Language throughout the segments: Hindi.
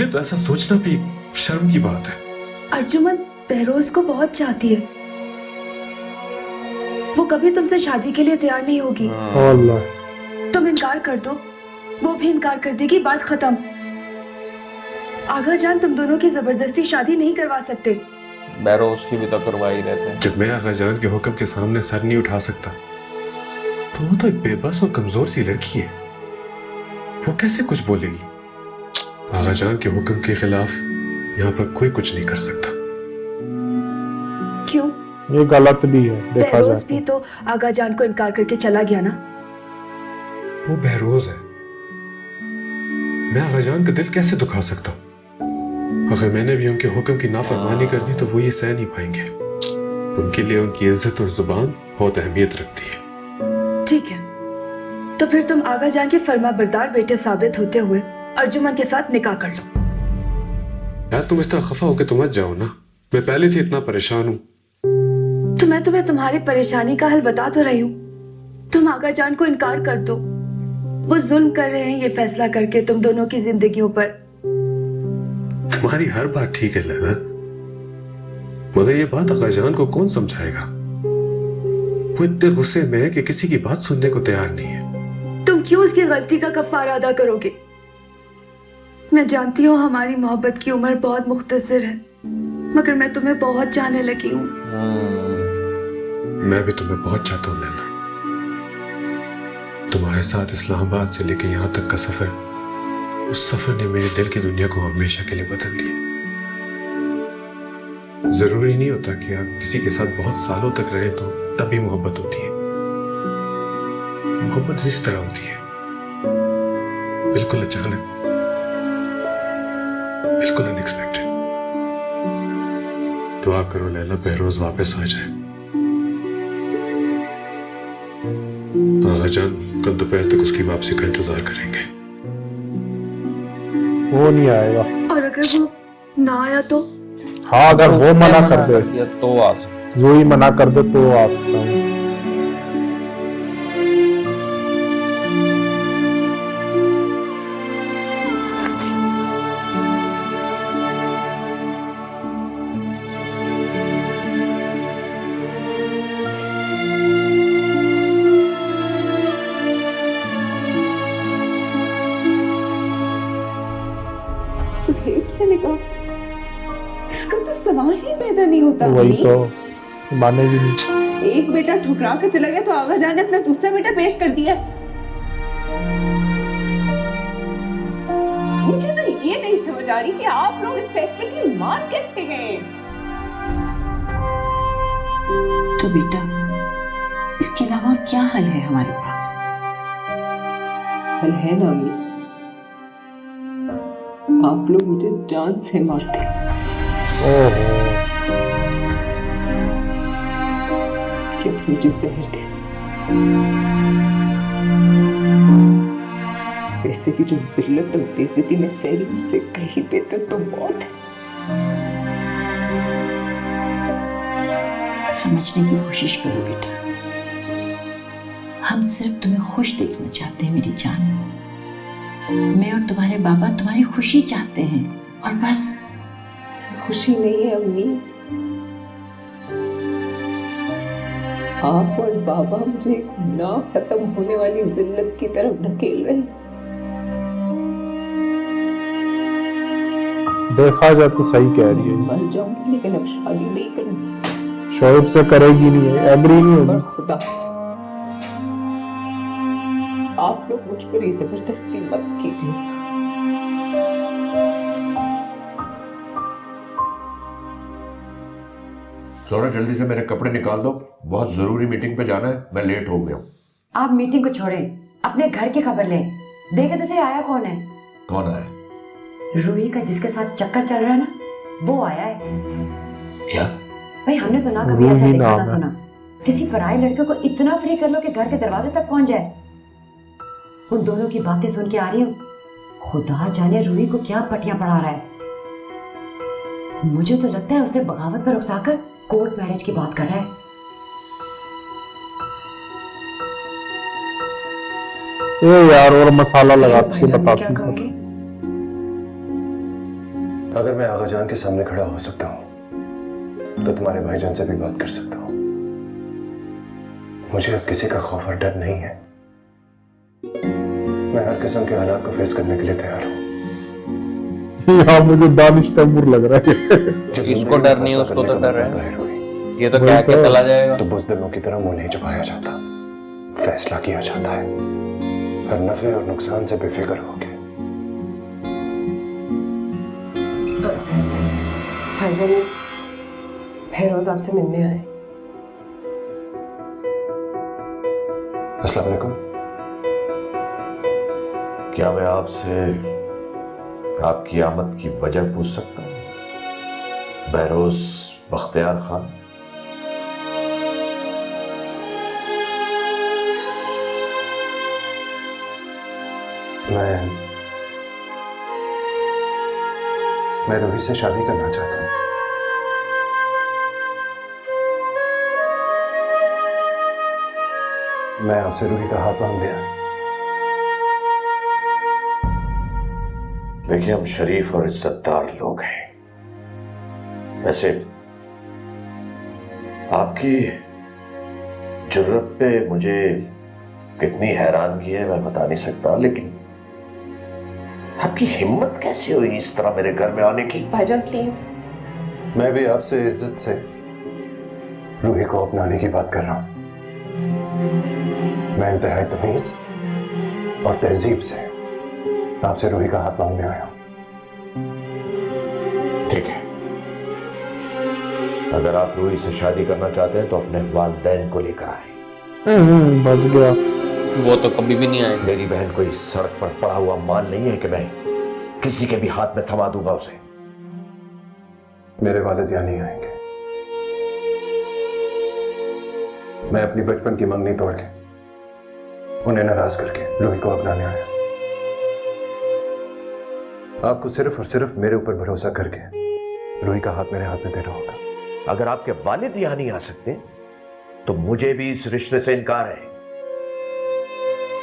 तो ऐसा सोचना भी शर्म की बात है। अर्जुमन बहरोज को बहुत चाहती है, वो कभी तुमसे शादी के लिए तैयार नहीं होगी। अल्लाह, तुम इनकार कर दो, वो भी इनकार कर देगी, बात खत्म। आगा जान तुम दोनों की जबरदस्ती शादी नहीं करवा सकते। बहरोज की भी तो करवा ही रहते हैं। जब मैं आगा जान के हुक्म के सामने सर नहीं उठा सकता तो वो तो एक बेबस और कमजोर सी लड़की है, वो कैसे कुछ बोलेगी? आगा जान के हुक्म के खिलाफ यहाँ पर कोई कुछ नहीं कर सकता। क्यों? ये गलत भी है देखा बहरोज जाए भी तो आगा जान को इनकार करके चला गया ना। वो बहरोज है, मैं आगा जान का दिल कैसे दुखा सकता हूँ? अगर मैंने भी उनके हुक्म की नाफरमानी कर दी तो वो ये सह नहीं पाएंगे। उनके लिए उनकी इज्जत और जुबान बहुत अहमियत रखती है। ठीक है, तो फिर तुम आगा जान के फर्माबरदार बेटे साबित होते हुए अर्जुमन के साथ निकाह कर लो। यार तुम इस तरह खफा होकर तो मत जाओ ना, मैं पहले से इतना परेशान हूँ। तो मैं तुम्हें तुम्हारी परेशानी का हल बता तो रही हूँ। तुम आगा जान को इनकार कर दो, वो जुल्म कर रहे हैं ये फैसला करके तुम दोनों की जिंदगियों पर। तुम्हारी हर बात ठीक है लैला, मगर ये बात आगा जान को कौन समझाएगा? वो इतने गुस्से में है कि किसी की बात सुनने को तैयार नहीं है। तुम क्यों उसकी गलती का कफारा अदा करोगे? मैं जानती हूँ हमारी मोहब्बत की उम्र बहुत मुख्तसर है, मगर मैं तुम्हें बहुत चाहने लगी हूँ। मैं भी तुम्हें बहुत चाहता हूँ लैला। तुम्हारे साथ इस्लामाबाद से लेकर यहाँ तक का सफर, उस सफर ने मेरे दिल की दुनिया को हमेशा के लिए बदल दिया। जरूरी नहीं होता कि आप किसी के साथ बहुत सालों तक रहे तो तभी मोहब्बत होती है। मोहब्बत इसी तरह होती है, बिल्कुल अचानक, बिल्कुल अनएक्सपेक्टेड। दुआ करो लैला बहरोज वापस आ जाए। आगा जान कल दोपहर तक उसकी वापसी का इंतजार करेंगे। वो नहीं आएगा। और अगर वो ना आया तो? हाँ, अगर वो उसने मना कर दे, दिया तो आ सकते। जो ही मना कर दे तो आ सकता हूँ। सुहेब से निकाह, इसका तो सवाल ही पैदा नहीं होता। वही अम्मी, तो मानेगी नहीं। एक बेटा ठुकरा के चला गया तो आगा जान ने अपना दूसरा बेटा पेश कर दिया। मुझे तो ये नहीं समझ आ रही कि आप लोग इस फैसले की मान कैसे गए। तो बेटा, इसके अलावा और क्या हल है हमारे पास? हल है ना अम्मी, आप लोग मुझे जान से मारते, ओहो, कि मुझे जहर दे। वैसे भी जो जिल्लत और बेइज्जती में सह रही हूं, उससे कहीं बेहतर तो मौत है। समझने की कोशिश करो बेटा, हम सिर्फ तुम्हें खुश देखना चाहते हैं मेरी जान। मैं और तुम्हारे बाबा तुम्हारी खुशी चाहते हैं और बस। खुशी नहीं है अम्मी, आप और बाबा मुझे एक ना खत्म होने वाली जिल्लत की तरफ धकेल रहे हैं। देखा जाए तो सही कह रही है। मर जाऊंगी लेकिन अब शादी नहीं करूंगी। शोएब से करेगी नहीं, एग्री नहीं पर होगी। खुदा, आप लोग मुझ पर ये जबरदस्ती मत कीजिए। सोना जल्दी से मेरे कपड़े निकाल दो, बहुत जरूरी मीटिंग पे जाना है, मैं लेट हो गया हूँ। आप मीटिंग को छोड़ें, अपने घर की खबर लें। देखे तो सही आया कौन है? कौन आया? रूही का जिसके साथ चक्कर चल रहा है ना, वो आया है। क्या? भाई हमने तो ना कभी रूही ऐसा देखा नाम ना है। सुना। किसी पराई लड़के को इतना फ्री कर लो कि घर के दरवाजे तक पहुंच जाए। उन दोनों की बातें सुन के आ रही हूँ, खुदा जाने रूही को क्या पटियां पढ़ा रहा है। मुझे तो लगता है उसे बगावत पर उकसाकर कोर्ट मैरिज की बात कर रहा है। ए यार, और मसाला तो लगा फिर के भाईजान से बताती क्या हूँ। कहोगे? जान के सामने खड़ा हो सकता हूँ तो तुम्हारे भाईजान से भी बात कर सकता हूँ। मुझे अब किसी का खौफ और डर नहीं है। मैं हर किस्म के हालात को फेस करने के लिए तैयार हूँ। यहाँ मुझे दानिश तैमूर लग रहा है। इसको डर नहीं है, उसको तो डर है। ये तो कह के चला जाएगा। तो बुज़दिलों की तरह मुंह नहीं छुपाया जाता, फैसला किया जाता है। हर नफे और नुकसान से बेफिक्र होके। भाईजान फेरोज आपसे मिलने आए। अस्सलाम वालेकुम। क्या मैं आपसे आपकी आमद की वजह पूछ सकता हूँ? बहरोज बख्तियार खान। मैं रूही से शादी करना चाहता हूँ। मैं आपसे रूही का हाथ मांग लिया। देखिए, हम शरीफ और इज्जतदार लोग हैं। वैसे आपकी जुर्रत पे मुझे कितनी हैरानगी है मैं बता नहीं सकता, लेकिन आपकी हिम्मत कैसे हुई इस तरह मेरे घर में आने की? भाईजान प्लीज। मैं भी आपसे इज्जत से रूही को अपनाने की बात कर रहा हूं। मैं इंतहाई तमीज और तहजीब से आपसे रूही का हाथ मांगने आया हूं। ठीक है, अगर आप रूही से शादी करना चाहते हैं तो अपने वालिदैन को लेकर आए। बस गया। वो तो कभी भी नहीं आएंगे। मेरी बहन कोई सड़क पर पड़ा हुआ माल नहीं है कि मैं किसी के भी हाथ में थमा दूंगा उसे। मेरे वालिद यहाँ नहीं आएंगे। मैं अपनी बचपन की मंगनी तोड़ के उन्हें नाराज करके रूही को अपनाने आया। आपको सिर्फ और सिर्फ मेरे ऊपर भरोसा करके रूही का हाथ मेरे हाथ में देना होगा। अगर आपके वालिद यहां नहीं आ सकते तो मुझे भी इस रिश्ते से इनकार है।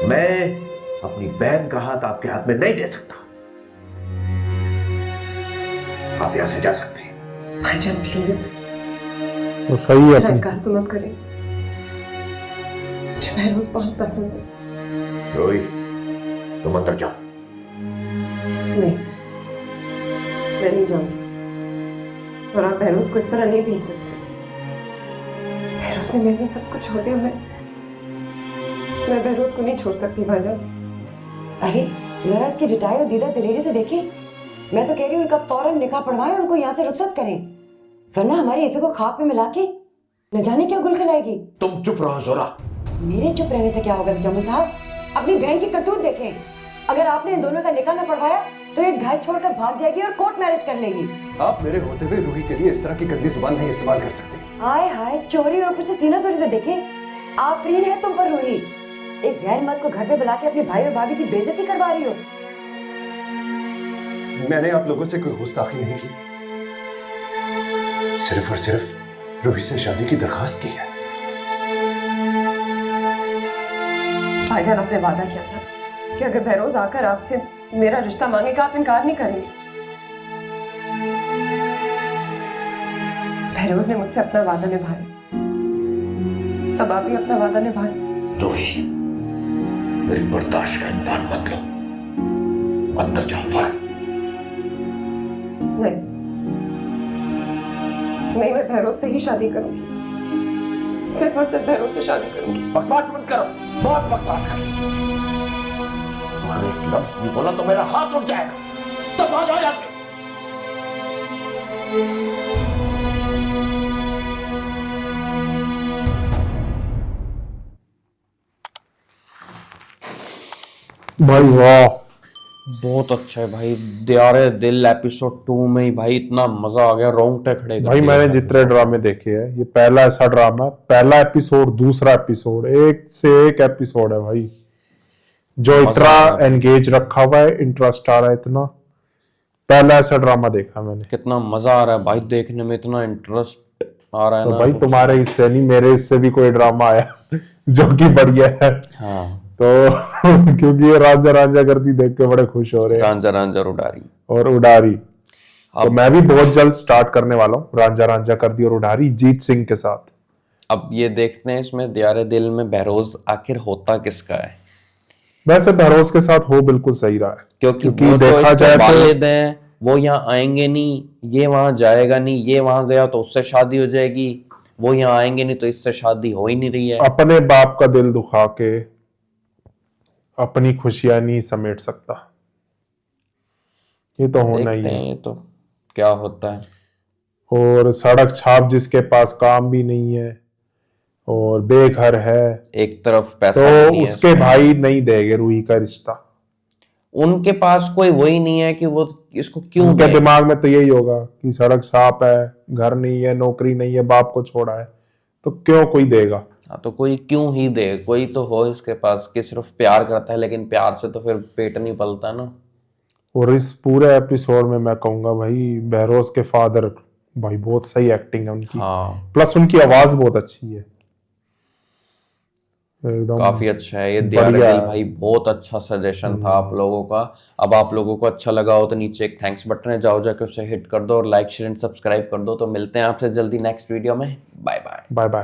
मैं अपनी बहन का हाथ आपके हाथ में नहीं दे सकता। आप यहां से जा सकते हैं। भाईजान प्लीज, तो सही है अपनी। इनकार तो मत करें। मुझे फेरोज बहुत पसंद है। रोही, तुम अंदर जाओ। नहीं, मैं नहीं जाऊंगी। और आप फेरोज को इस तरह नहीं भेज सकते। फेरोज ने मेरे लिए सब कुछ छोड़ दिया। मैं फेरोज को नहीं छोड़ सकती भाईजान। अरे जरा इसकी जटाई और दीदा दिलेरी तो देखें। मैं तो कह रही हूँ उनका फौरन निकाह पढ़वाएं, उनको यहाँ से रुखसत करें, वरना हमारी इज्जत को खाक में मिला के न जाने क्या गुल खिलाएगी। तुम चुप रहो जोरा। मेरे चुप रहने से क्या होगा जमुल साहब? अपनी बहन की करतूत देखें। अगर आपने इन दोनों का निकाह न पढ़वाया तो ये घर छोड़कर भाग जाएगी और कोर्ट मैरिज कर लेगी। आप मेरे होते हुए रूही के लिए इस तरह की गंदी जुबान नहीं इस्तेमाल कर सकते। हाय हाय, चोरी और ऊपर से सीना चोरी तो देखें। आफरीन है तुम पर रूही। एक गैर मर्द को घर पे बुला के अपने भाई और भाभी की बेइज्जती करवा रही हो। मैंने आप लोगों से कोई गुस्ताखी नहीं की, सिर्फ और सिर्फ रूही से शादी की दरखास्त की है। भाईजान आपने वादा किया था कि अगर फेरोज आकर आपसे मेरा रिश्ता मांगेगा आप इनकार नहीं करेंगे। फेरोज ने मुझसे अपना वादा निभाया, अब आप भी अपना वादा निभाएं। रोही, मेरी बर्दाश्त का इम्तिहान मत लो। अंदर जाओ फौरन। नहीं, मैं फेरोज से ही शादी करूंगी। सिर्फ और सिर्फ फेरोज से शादी करूंगी। बकवास मत करो, बहुत बकवास कर। तुम्हारे एक लफ्ज भी बोला तो मेरा हाथ उठ जाएगा। दफा जाओ यहाँ से। भाई वाह, बहुत अच्छा है भाई। दियारे दिल एपिसोड 2 में ही भाई इतना मजा आ गया, रोंगटे खड़े कर भाई दिए। मैंने जितने ड्रामे देखे हैं ये पहला ऐसा ड्रामा है, पहला एपिसोड, दूसरा एपिसोड, एक से एक एपिसोड है भाई, जो इतना एंगेज रखा हुआ है, इंटरेस्ट आ रहा है इतना। पहला ऐसा ड्रामा देखा मैंने। कितना मजा आ रहा है भाई देखने में, इतना इंटरेस्ट आ रहा है तो ना। भाई तुम्हारे हिस्से नहीं, मेरे हिस्से भी कोई ड्रामा आया जो कि बढ़िया है। हाँ तो क्योंकि ये रांझा रांझा करती देख के बड़े खुश हो रहे हैं। रांझा रांझा उडारी और उडारी तो मैं भी बहुत जल्द स्टार्ट करने वाला हूँ रांझा रांझा कर दी और उडारी जीत सिंह के साथ। अब ये देखते हैं इसमें दियारे दिल में बहरोज आखिर होता किसका है, वैसे बहरोज के साथ हो बिल्कुल सही रहा है, क्योंकि वो जो देखा इसके जाए तो वालिद हैं वो यहाँ आएंगे नहीं, ये वहां जाएगा नहीं, ये वहां गया तो उससे शादी हो जाएगी, वो यहाँ आएंगे नहीं तो इससे शादी हो ही नहीं रही है। अपने बाप का दिल दुखा के अपनी खुशियां नहीं समेट सकता, ये तो होना ही देखते है। हैं तो क्या होता है। और सड़क छाप जिसके पास काम भी नहीं है और बेघर है, एक तरफ पैसा तो नहीं है उसके इसमें। भाई नहीं देंगे रूही का रिश्ता। उनके पास कोई वही नहीं है कि वो इसको क्यों उनके दे। दिमाग में तो यही होगा कि सड़क छाप है, घर नहीं है, नौकरी नहीं है, बाप को छोड़ा है, तो क्यों कोई देगा। हाँ, तो कोई क्यों ही दे, कोई तो हो इसके पास कि सिर्फ प्यार करता है, लेकिन प्यार से तो फिर पेट नहीं पलता ना। और इस पूरे एपिसोड में मैं कहूंगा भाई बहरोज के फादर भाई बहुत सही एक्टिंग है उनकी, हाँ प्लस उनकी आवाज बहुत अच्छी है, एकदम काफी अच्छा है ये दियारे बढ़िया दिल है। भाई, बहुत अच्छा सजेशन था आप लोगों का। अब आप लोगों को अच्छा लगा हो तो नीचे एक थैंक्स बटन है, जाओ जाके उसे हिट कर दो और लाइक शेयर एंड सब्सक्राइब कर दो। तो मिलते हैं आपसे जल्दी नेक्स्ट वीडियो में, बाय बाय। Bye bye.